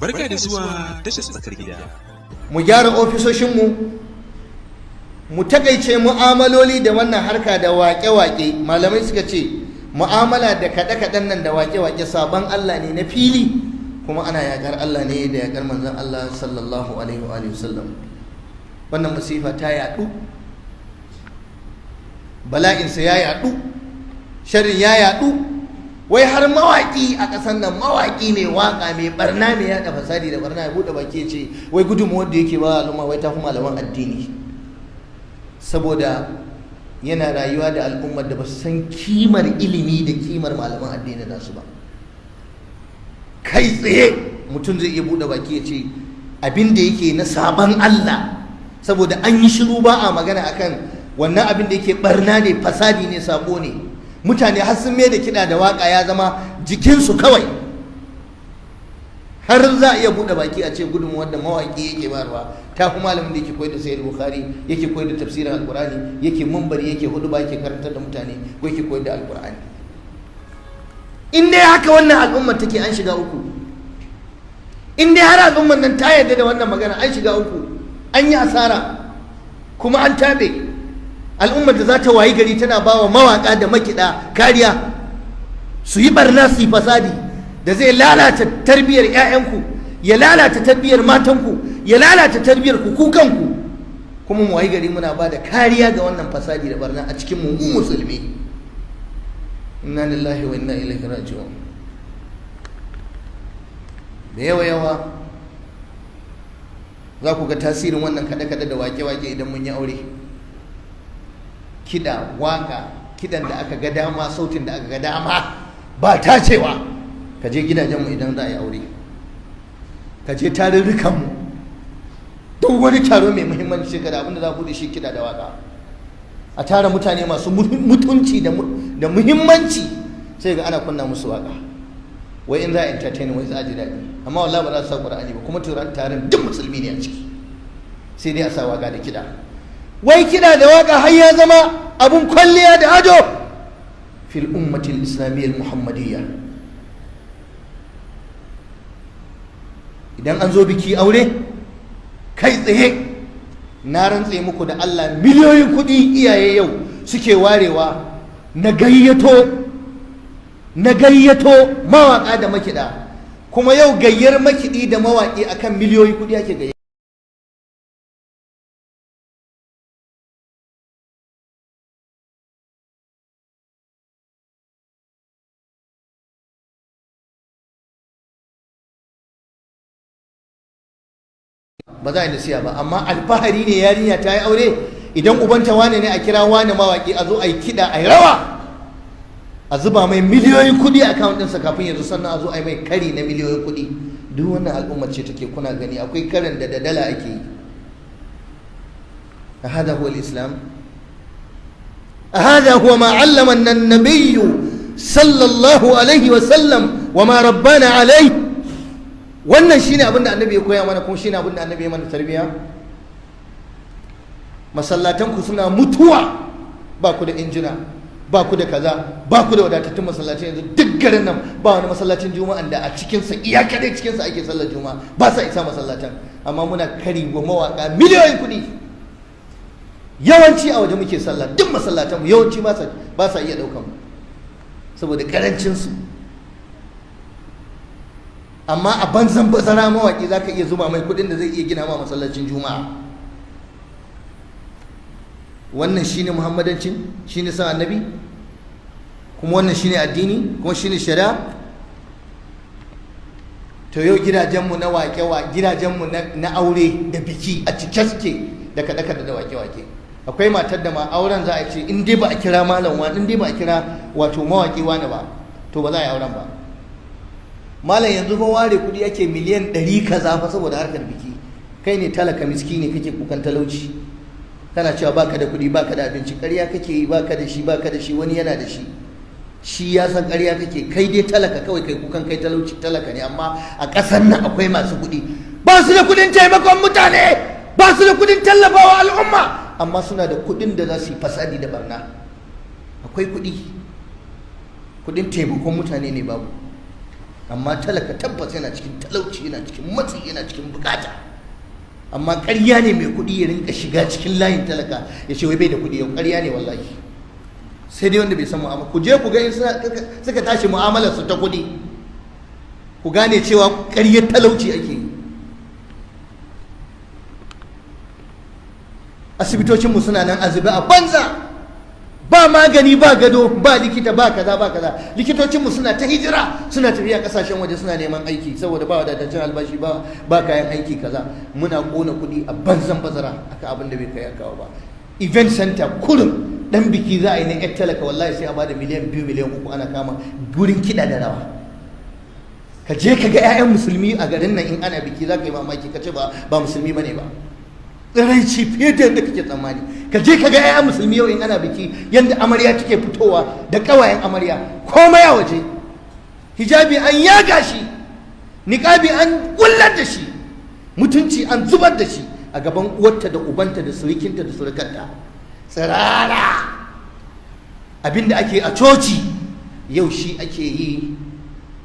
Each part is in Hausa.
Barka da zuwa tashar tsakar gida. Mu gyara ofisoshinmu, mu takaice mu'amaloli da wannan harka da waƙe-waƙe. Malamai suka ce mu'amala da kaɗe-kaɗen nan da waƙe-waƙe sabon Allah ne na fili, kuma ana yaƙar Allah ne da yaƙar manzon Allah sallallahu alaihi wa sallam. Wannan masifa ta yaɗu, bala'insa ya yaɗu, sharrin ya yaɗu. Wai har mawaƙi a ƙasar nan, mawaƙi mai waƙa mai barna mai yaɗa fasadi da barna, ya buɗe baki ya ce wai gudunmuwar da yake ba al'umma wai ta fi malaman addini, saboda yana rayuwa da al'ummar da ba su san kimar ilimi da kimar malaman addini nasu ba. Kai tsaye mutum zai iya buɗe baki ya ce abin da yake na sabon Allah, saboda an yi shiru ba a magana akan wannan abin da yake barna ne, fasadi ne, sabo ne. Mutane har sun mai da kiɗa da waƙa ya zama jikinsu kawai, har za a iya buɗe baki a ce gudunmuwar da mawaƙi yake bayarwa ta fi malamin da yake koyar da sayyid bukhari, yake koyar da tafsirin alƙur'ani, yake mumbari, yake huduba, yake karantar da mutane, ko yake koyar da alƙur'ani. In dai haka wannan al'ummar take, an shiga uku. In dai har al'ummar nan ta yarda da wannan magana, an shiga uku, an yi asara, kuma an tabe. Al'ummar da za ta wayi gari tana ba wa mawaƙa da makiɗa kariya, su yi barna, su yi fasadi da zai lalata tarbiyyar 'ya'yanku, ya lalata tarbiyyar matanku, ya lalata tarbiyyar ku kanku, kuma mu wayi gari muna ba da kariya ga wannan fasadi da barna a cikin mu musulmi. Inna lillahi wa inna ilaihi raji'un. Da yawa za ku ga tasirin wannan kaɗe-kaɗe da wake-wake idan mun yi aure. Kiɗa, waka, kiɗan da aka ga dama, sautin da aka ga dama, ba ta cewa. Ka je gidajenmu idan za a yi aure, ka je tarurrukanmu, duk wani taro mai muhimmanci kada abinda za ku da shi kiɗa da waka, a tara mutane masu mutunci da muhimmanci, sai ga ana kunna musu waka, wai in za a entertain, wai za a ji daɗi. Amma wallahi ba za su sa Qur'ani ba, kuma taron duk musulmi ne a ciki, sai dai a sa waka da kiɗa. Wai kiɗa da waƙa har ya zama abun kwalliya da ado fil ummatil islamiyyar muhammadiyya. Idan an zo biki aure, kai tsaye na rantse muku da Allah, miliyoyin kuɗi iyaye yau suke warewa na gayyato mawaƙa da makiɗa, kuma yau gayyar makiɗi da mawaƙi akan miliyoyin kuɗi ake gayya. Ba za a yi nasiya ba, amma alfahari ne yarinya ta yi aure, idan ubanta wane ne a kira wane mawaki, a zo a yi kiɗa, a yi rawa, a zuba mai miliyoyin kuɗi a akawun ɗinsa kafin yanzu, sannan a zo a yi mai kari na miliyoyin kuɗi. Duk wannan al'ummar ce take, kuna gani akwai karin da dala ake yi. A hada huwa islam, a hada huwa ma allama an-nabiyyu sallallahu alaihi wa sallam wa ma rabbana alaihi. Wannan shine abin da annabi ya koya mana, kuma shine abin da annabi ya mana tarbiya. Masallatanku suna mutuwa, ba ku da injina, ba ku da kaza, ba ku da wadatattun masallatai. Yanzu duk garin nan ba wani masallacin juma'an da a cikinsa, iya kadai cikinsa ake sallar juma'a, ba sa isa masallatan. Amma muna kari wa mawaka miliyoyin kuɗi. Yawanci a waje muke sallah, duk masallatanmu yawanci ba sa iya ɗaukan mu saboda karancinsu. Amma a banzan bazara mawaƙi za ka iya zuba mai kuɗin da zai iya gina ma masallacin juma'a. Wannan shine muhammadancin, shine san annabi, kuma wannan shine addini, kuma shine shari'a. To yau gidajenmu na waƙe-waƙe, gidajenmu na aure da biki a cike suke da kaɗe-kaɗe da waƙe-waƙe. Akwai matar da ma auren za a ce in dai ba a kira malam wani, in dai ba a kira wato mawaƙi wani ba, to ba za a yi auren ba. Malam yanzu fa ware kuɗi ake miliyan 100 kaza fa saboda harkar biki. Kai ne talaka miskini kake kukan talauci, kana cewa baka da kuɗi, baka da abinci. Ƙarya kake yi, baka da shi, wani yana da shi, shi ya san ƙarya kake. Kai dai talaka kawai, kai kukan kai talauci, talaka ne. Amma a ƙasar nan akwai masu kuɗi, ba su da kuɗin taimakon mutane, ba su da kuɗin tallafawa al'umma, amma suna da kuɗin da za su yi fasadi da barna. Akwai kuɗin taimakon mutane ne babu. amma talaka tabbas yana cikin talauci, yana cikin matsi, yana cikin bukata. Amma ƙarya ne mai kuɗi ya rinka shiga cikin layin talaka ya ce wai bai da kuɗi yau. Ƙarya ne wallahi, sai dai wanda bai san mu'amala. Ku je ku ga in suka tashi mu'amalar su ta kuɗi, ku gane cewa ƙaryar talauci ake yi. Asibitocinmu suna nan azube a banza, ba magani, ba gado, ba likita, ba kaza ba kaza. Likitocinmu suna ta hijira, suna tafiya kasashen waje suna neman aiki saboda ba wadataccen albashi, ba kayan aiki kaza. Muna kona kuɗi a banzan bazara aka abin da bai kai ya kawo ba. Event center kullum dan biki za a yi na yar talaka, wallahi sai a bada miliyan 2 miliyan 3 ana kama gurin kiɗa da rawa. Ka je ka ga 'ya'yan musulmi a garin nan in ana biki za ka yi mamaki, ka ce ba musulmi bane ba. Tsiraici fiye da yadda kake tsammani. Ka je ka ga 'ya'yan musulmi yau in ana biki yadda amarya take fitowa da ƙawayen amarya, komai a waje, hijabi an yaga shi, niƙabi an kullar da shi, mutunci an zubar da shi a gaban uwarta da ubanta da surukinta da surukarta, tsirara. Abinda ake a coci yau shi ake yi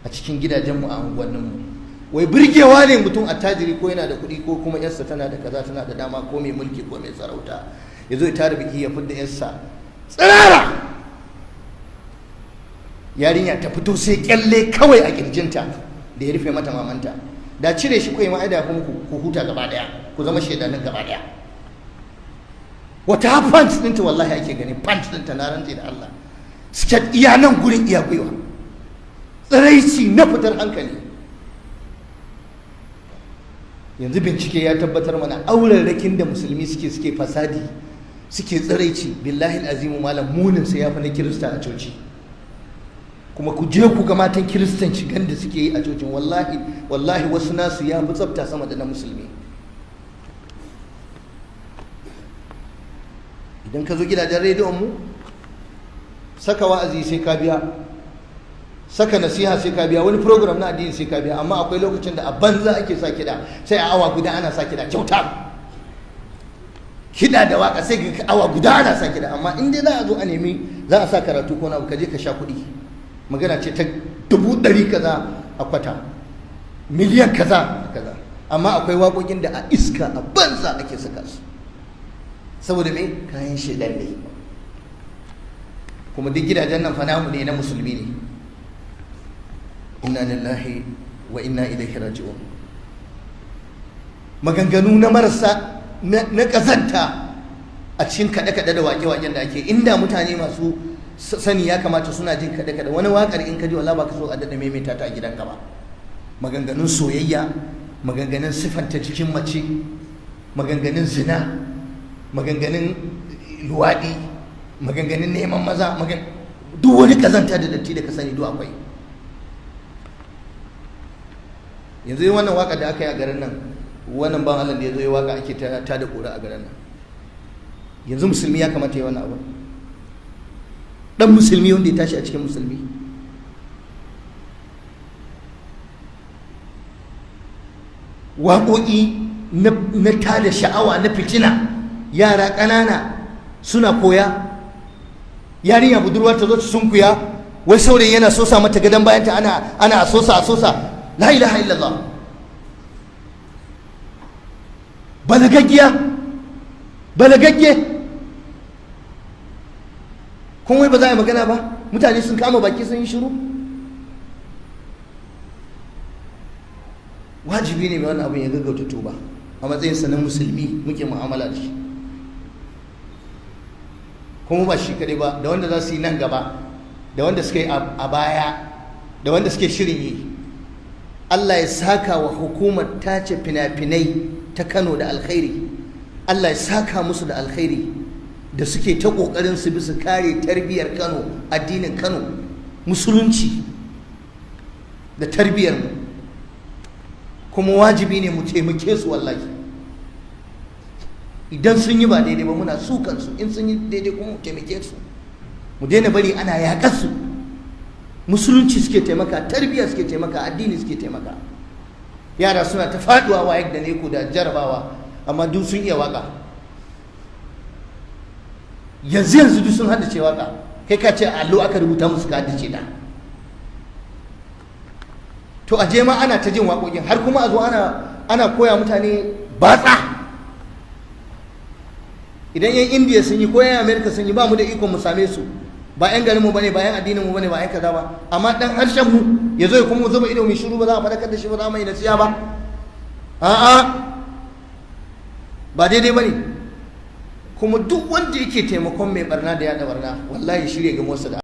a cikin gidajenmu a unguwanninmu. Wai birgewa ne mutum attajiri ko yana da kuɗi ko kuma yarsa tana da kaza, tana da dama, ko mai mulki ko mai sarauta, ya zo ya tara biki ya fidda yarsa tsirara. Yarinya ta fito sai kyalle kawai a kirjinta da ya rufe mata mamanta. Da cire shi kawai ma'aida kuma ku huta gaba daya, ku zama shaidanin gaba daya. Wata pants ɗinta wallahi ake gani, pants ɗinta na rantse da Allah, siket iya nan gurin iya gwiwa, tsiraici na fitar hankali. Yanzu bincike ya tabbatar mana aurarrakin da musulmi suke fasadi, suke tsiraici, billahi azimu malam munin sa ya fi na kirista a coci. Kuma ku je ku ga matan kiristan shigan da suke yi a cocin, wallahi wasu nasu ya fi tsafta sama da na musulmi. Idan ka zo gidajen rediyon mu, saka wa'azi sai ka biya, saka nasiha sai ka biya, wani program na addini sai ka biya. Amma akwai lokacin da a banza ake sa kiɗa, sai a awa guda ana sa kiɗa kyauta. Kiɗa da waka sai ga awa guda ana sa kiɗa. Amma in dai za a zo a nemi za a sa karatu ko na abu, ka je ka sha kuɗi. Magana ce ta 100,000 kaza a kwata, miliyan kaza kaza. Amma akwai waƙoƙin da a iska a banza ake saka su, saboda me? Kayan shedan ne. Kuma duk gidajen nan fa namu ne, na musulmi ne. Inna lillahi wa inna ilaihi raji'un. Maganganu na marasa na kazanta a cikin kaɗe-kaɗe da waƙe-waƙen da ake. Inda mutane masu sani ya kamata suna jin kaɗe-kaɗe, wani waƙar in ka ji wala ba ka so a daɗa maimaita ta a gidanka ba. Maganganun soyayya, maganganun siffanta jikin mace, maganganun zina, maganganun luwaɗi, maganganun neman maza, duk wani kazanta da datti da ka sani duk akwai. Yanzu yi wannan waka da aka yi a garin nan, wannan ban Allah da ya zo yi waka ake ta da kura a garin nan. Yanzu musulmi ya kamata yi wannan abu, dan musulmi wanda ya tashi a cikin musulmi. Waƙoƙi na tada sha'awa, na fitina, yara ƙanana suna koya. Yarinya budurwa ta zo ta sunkuya, wai saurayi yana sosa mata gadon bayanta, ana a sosa. La ilaha illallah. Balagagge kun wai ba za a yi magana ba? Mutane sun kama baki sun yi shiru. Wajibi ne mai wannan abin ya gaggauta tuba. A matsayinsa na musulmi muke mu'amala da shi, kuma ba shi kadai ba, da wanda za su yi nan gaba, da wanda suka yi a baya, da wanda suke shirin yi. Allah ya saka wa hukumar tace fina-finai ta Kano da alkhairi. Allah ya saka musu da alkhairi da suke ta kokarin su bi su kare tarbiyar Kano, addinin Kano, musulunci da tarbiyar mu. Kuma wajibi ne mu taimake su wallahi. Idan sun yi ba daidai ba muna sukan su, in sun yi daidai kuma mu taimake su. Mu daina bari ana yaƙar su. Musulunci suke taimaka, tarbiyya suke taimaka, addini suke taimaka. Yara suna ta faduwa wayek da neko da jarabawa, amma duk sun iya waka. Yanzu duk sun haddace waka. Kai ka ce allo aka rubuta musu ka haddace ta. to a je ma ana ta jin waƙoƙin, har kuma a zo ana koya mutane batsa. Idan yan indiya sun yi ko yan amerika sun yi ba mu da ikon mu same su, ba yan garinmu bane, ba yan addinin mu bane, ba yan kaza ba, amma dan harshen mu ya zo ya kuma zuba ido mai shiru, ba za a fadakar da shi ba, za mu yi nasiya ba. A'a, ba daidai bane. Kuma duk wanda yake taimakon mai barna da yada barna wallahi shirye ga motsa da